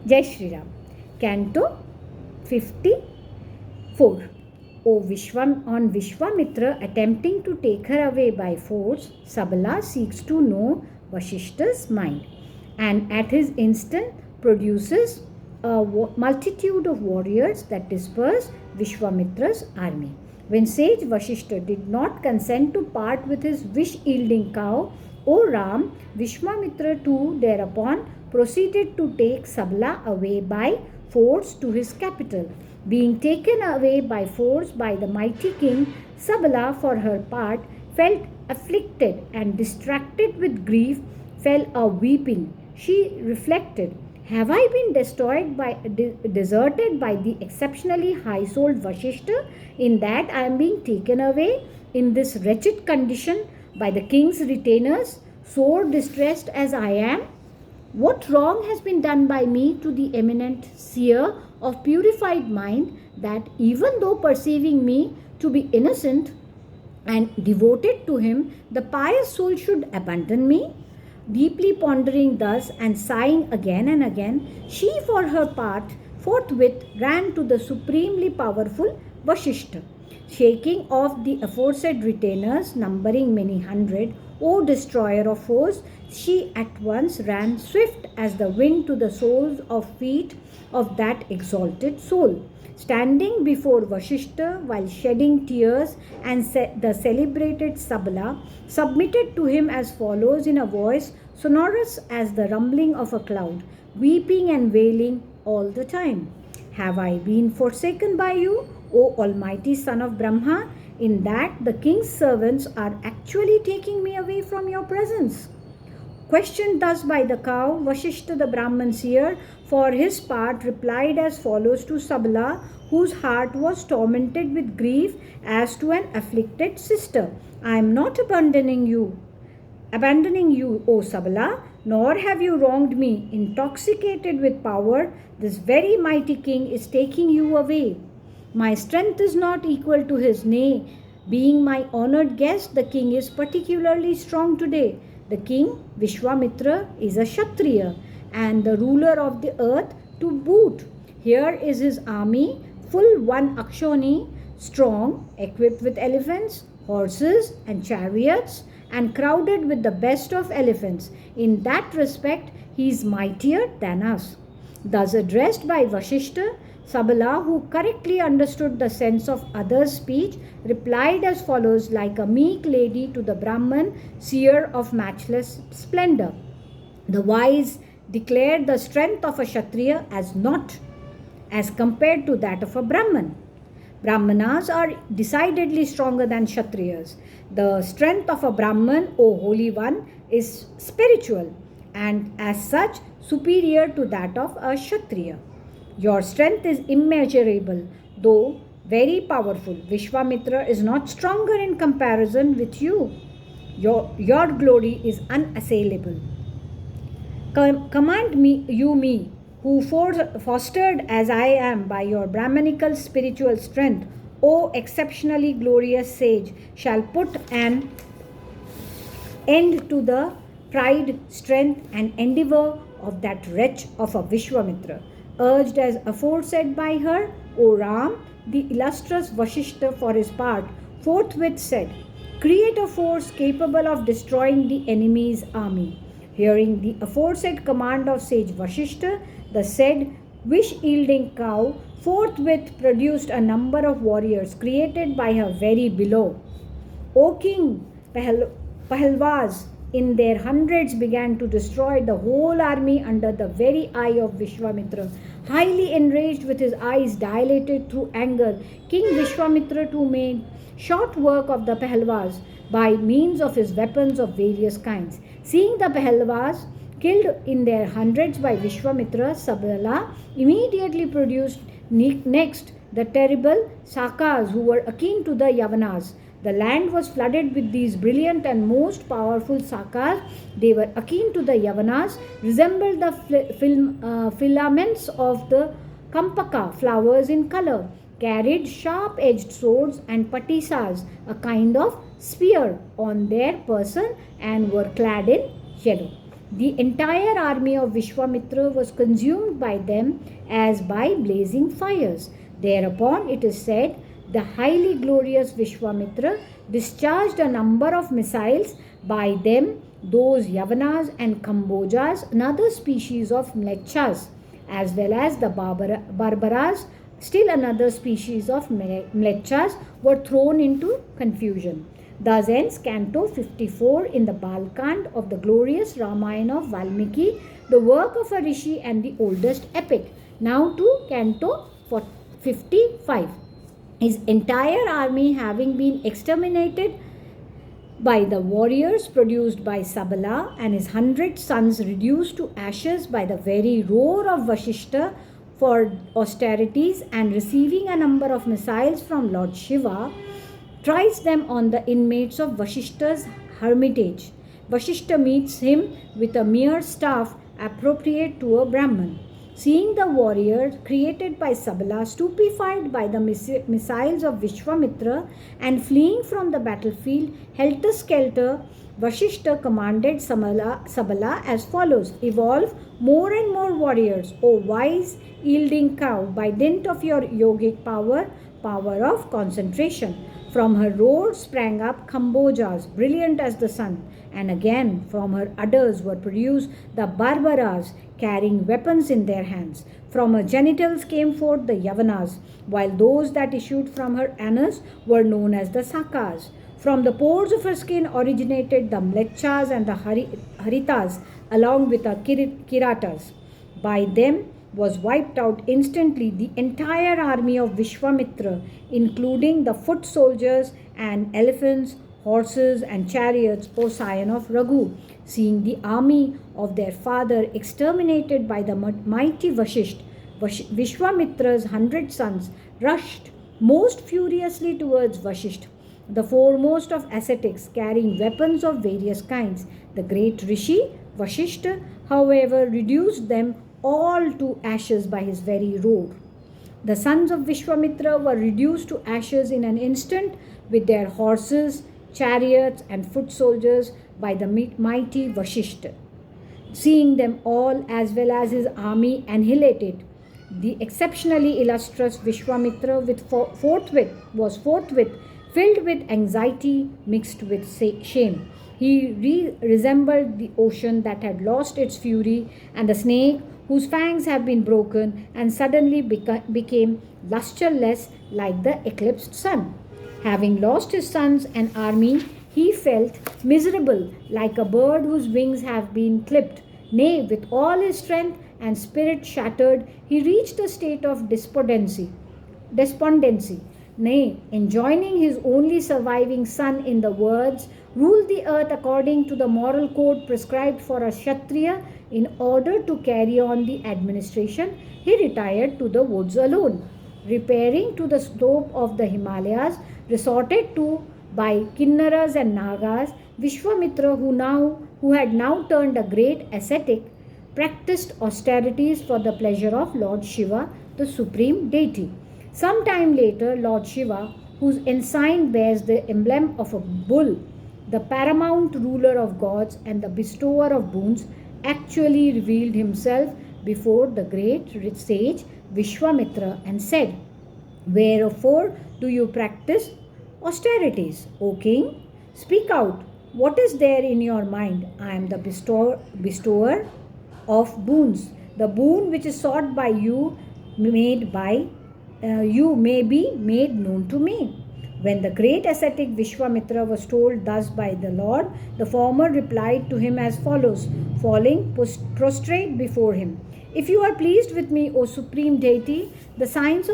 Jai Shri Ram. Canto 54. On Vishwamitra attempting to take her away by force, Sabala seeks to know Vashishta's mind, and at his instant produces a multitude of warriors that disperse Vishwamitra's army. When sage Vashishta did not consent to part with his wish-yielding cow, O Ram, Vishwamitra too thereupon proceeded to take Sabala away by force to his capital. Being taken away by force by the mighty king, Sabala, for her part, felt afflicted and distracted with grief, fell a weeping. She reflected, have I been deserted by the exceptionally high-souled Vashishta, in that I am being taken away in this wretched condition by the king's retainers, sore distressed as I am? What wrong has been done by me to the eminent seer of purified mind, that even though perceiving me to be innocent and devoted to him, the pious soul should abandon me? Deeply pondering thus and sighing again and again, she for her part forthwith ran to the supremely powerful Vashishta. Shaking off the aforesaid retainers, numbering many hundred, O destroyer of foes, she at once ran swift as the wind to the soles of feet of that exalted soul. Standing before Vashishta while shedding tears, and the celebrated Sabala submitted to him as follows in a voice sonorous as the rumbling of a cloud, weeping and wailing all the time. Have I been forsaken by you, O Almighty Son of Brahma, in that the king's servants are actually taking me away from your presence? Questioned thus by the cow, Vashishta the Brahman seer for his part replied as follows to Sabala, whose heart was tormented with grief as to an afflicted sister. I am not abandoning you, O Sabala, nor have you wronged me. Intoxicated with power, this very mighty king is taking you away. My strength is not equal to his, nay, being my honored guest, the king is particularly strong today. The king, Vishwamitra, is a Kshatriya and the ruler of the earth to boot. Here is his army, full one Akshoni, strong, equipped with elephants, horses, and chariots, and crowded with the best of elephants. In that respect, he is mightier than us. Thus addressed by Vashishta, Sabala, who correctly understood the sense of others' speech, replied as follows, like a meek lady to the Brahman, seer of matchless splendor. The wise declared the strength of a Kshatriya as naught as compared to that of a Brahman. Brahmanas are decidedly stronger than Kshatriyas. The strength of a Brahman, O Holy One, is spiritual and as such superior to that of a Kshatriya. Your strength is immeasurable, though very powerful. Vishwamitra is not stronger in comparison with you. Your glory is unassailable. Command me, who fostered as I am by your Brahmanical spiritual strength, O exceptionally glorious sage, shall put an end to the pride, strength, and endeavor of that wretch of a Vishwamitra. Urged as aforesaid by her, O Ram, the illustrious Vashishta for his part forthwith said, create a force capable of destroying the enemy's army. Hearing the aforesaid command of sage Vashishta, the said wish-yielding cow forthwith produced a number of warriors created by her very below. O king, Pahalvas in their hundreds began to destroy the whole army under the very eye of Vishwamitra. Highly enraged, with his eyes dilated through anger, King Vishwamitra too made short work of the Pahalvas by means of his weapons of various kinds. Seeing the Pahalvas killed in their hundreds by Vishwamitra, Sabala immediately produced next the terrible Sakas, who were akin to the Yavanas. The land was flooded with these brilliant and most powerful Sakas. They were akin to the Yavanas, resembled the filaments of the Kampaka flowers in color, carried sharp-edged swords and patisas, a kind of spear, on their person, and were clad in yellow. The entire army of Vishwamitra was consumed by them as by blazing fires. Thereupon, it is said, the highly glorious Vishwamitra discharged a number of missiles by them, those Yavanas and Kambojas, another species of Mlechas, as well as the Barbaras, still another species of Mlechas, were thrown into confusion. Thus ends Canto 54 in the Balakand of the glorious Ramayan of Valmiki, the work of a rishi and the oldest epic. Now to Canto 55. His entire army having been exterminated by the warriors produced by Sabala, and his 100 sons reduced to ashes by the very roar of Vashishta for austerities, and receiving a number of missiles from Lord Shiva, tries them on the inmates of Vashishta's hermitage. Vashishta meets him with a mere staff appropriate to a Brahman. Seeing the warrior created by Sabala stupefied by the missiles of Vishwamitra and fleeing from the battlefield helter-skelter, Vashishta commanded Sabala as follows: evolve more and more warriors, O wise yielding cow, by dint of your yogic power of concentration. From her roar sprang up Kambojas, brilliant as the sun, and again from her udders were produced the Barbaras, carrying weapons in their hands. From her genitals came forth the Yavanas, while those that issued from her anus were known as the Sakas. From the pores of her skin originated the Mlechas and the Haritas, along with the Kiratas. By them was wiped out instantly the entire army of Vishwamitra, including the foot soldiers and elephants, horses and chariots, O scion of Raghu. Seeing the army of their father exterminated by the mighty Vashisht, Vishwamitra's 100 sons rushed most furiously towards Vashisht, the foremost of ascetics, carrying weapons of various kinds. The great Rishi, Vashisht, however, reduced them all to ashes by his very roar. The sons of Vishwamitra were reduced to ashes in an instant with their horses, chariots, and foot soldiers by the mighty Vashishta. Seeing them all as well as his army annihilated, the exceptionally illustrious Vishwamitra was forthwith filled with anxiety mixed with shame. He resembled the ocean that had lost its fury, and the snake whose fangs have been broken, and suddenly became lustreless like the eclipsed sun. Having lost his sons and army, he felt miserable like a bird whose wings have been clipped. Nay, with all his strength and spirit shattered, he reached a state of despondency. Nay, enjoining his only surviving son in the words, rule the earth according to the moral code prescribed for a Kshatriya, in order to carry on the administration, he retired to the woods alone. Repairing to the slope of the Himalayas, resorted to by Kinnaras and Nagas, Vishwamitra, who had now turned a great ascetic, practiced austerities for the pleasure of Lord Shiva, the supreme deity. Some time later, Lord Shiva, whose ensign bears the emblem of a bull, the paramount ruler of gods and the bestower of boons, actually revealed himself before the great sage Vishwamitra and said, wherefore do you practice austerities, O king? Speak out. What is there in your mind? I am the bestower of boons. The boon which is sought by you may be made known to me. When the great ascetic Vishwamitra was told thus by the Lord, the former replied to him as follows, falling prostrate before him. If you are pleased with me, O supreme deity, the science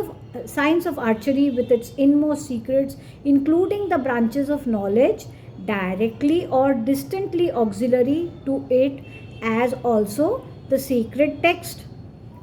of archery with its inmost secrets, including the branches of knowledge, directly or distantly auxiliary to it, as also the sacred text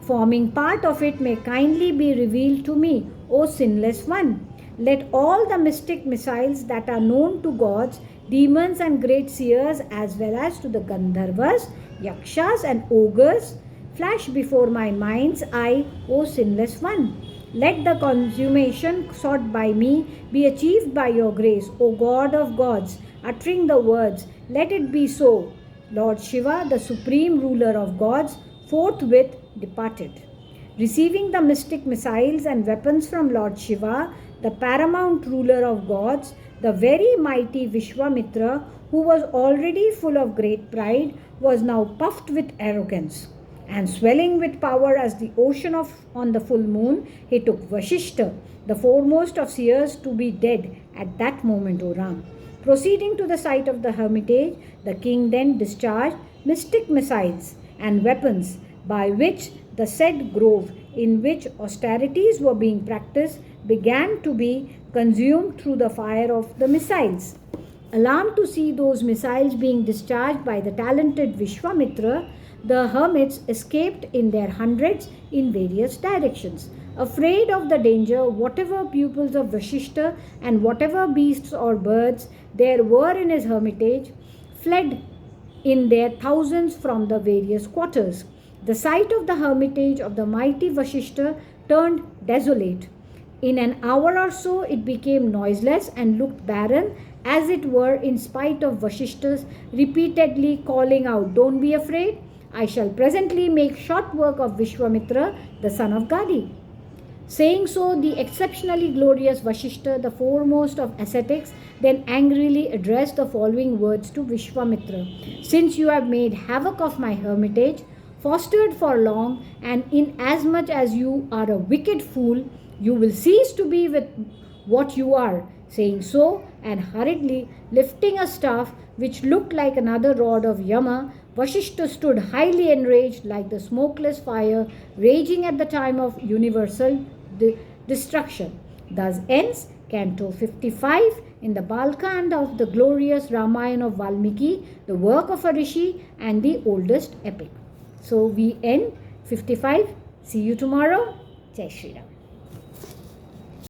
forming part of it, may kindly be revealed to me, O sinless one. Let all the mystic missiles that are known to gods, demons and great seers, as well as to the Gandharvas, Yakshas and ogres, flash before my mind's eye, O sinless one. Let the consummation sought by me be achieved by your grace, O God of gods, uttering the words, let it be so. Lord Shiva, the supreme ruler of gods, forthwith departed. Receiving the mystic missiles and weapons from Lord Shiva, the paramount ruler of gods, the very mighty Vishwamitra, who was already full of great pride, was now puffed with arrogance. And swelling with power as the ocean on the full moon, he took Vashishta, the foremost of seers, to be dead at that moment, O Ram. Proceeding to the site of the hermitage, the king then discharged mystic missiles and weapons by which the said grove in which austerities were being practiced began to be consumed through the fire of the missiles. Alarmed to see those missiles being discharged by the talented Vishwamitra, the hermits escaped in their hundreds in various directions. Afraid of the danger, whatever pupils of Vashishta and whatever beasts or birds there were in his hermitage fled in their thousands from the various quarters. The site of the hermitage of the mighty Vashishta turned desolate. In an hour or so, it became noiseless and looked barren, as it were, in spite of Vashishta's repeatedly calling out, "Don't be afraid, I shall presently make short work of Vishwamitra, the son of Gadi." Saying so, the exceptionally glorious Vashishta, the foremost of ascetics, then angrily addressed the following words to Vishwamitra: "Since you have made havoc of my hermitage, fostered for long, and inasmuch as you are a wicked fool, you will cease to be with what you are." Saying so, and hurriedly lifting a staff which looked like another rod of Yama, Vashishta stood highly enraged like the smokeless fire raging at the time of universal destruction. Thus ends Canto 55 in the Balakand of the glorious Ramayan of Valmiki, the work of a rishi and the oldest epic. So we end 55. See you tomorrow. Jai Shri Ram.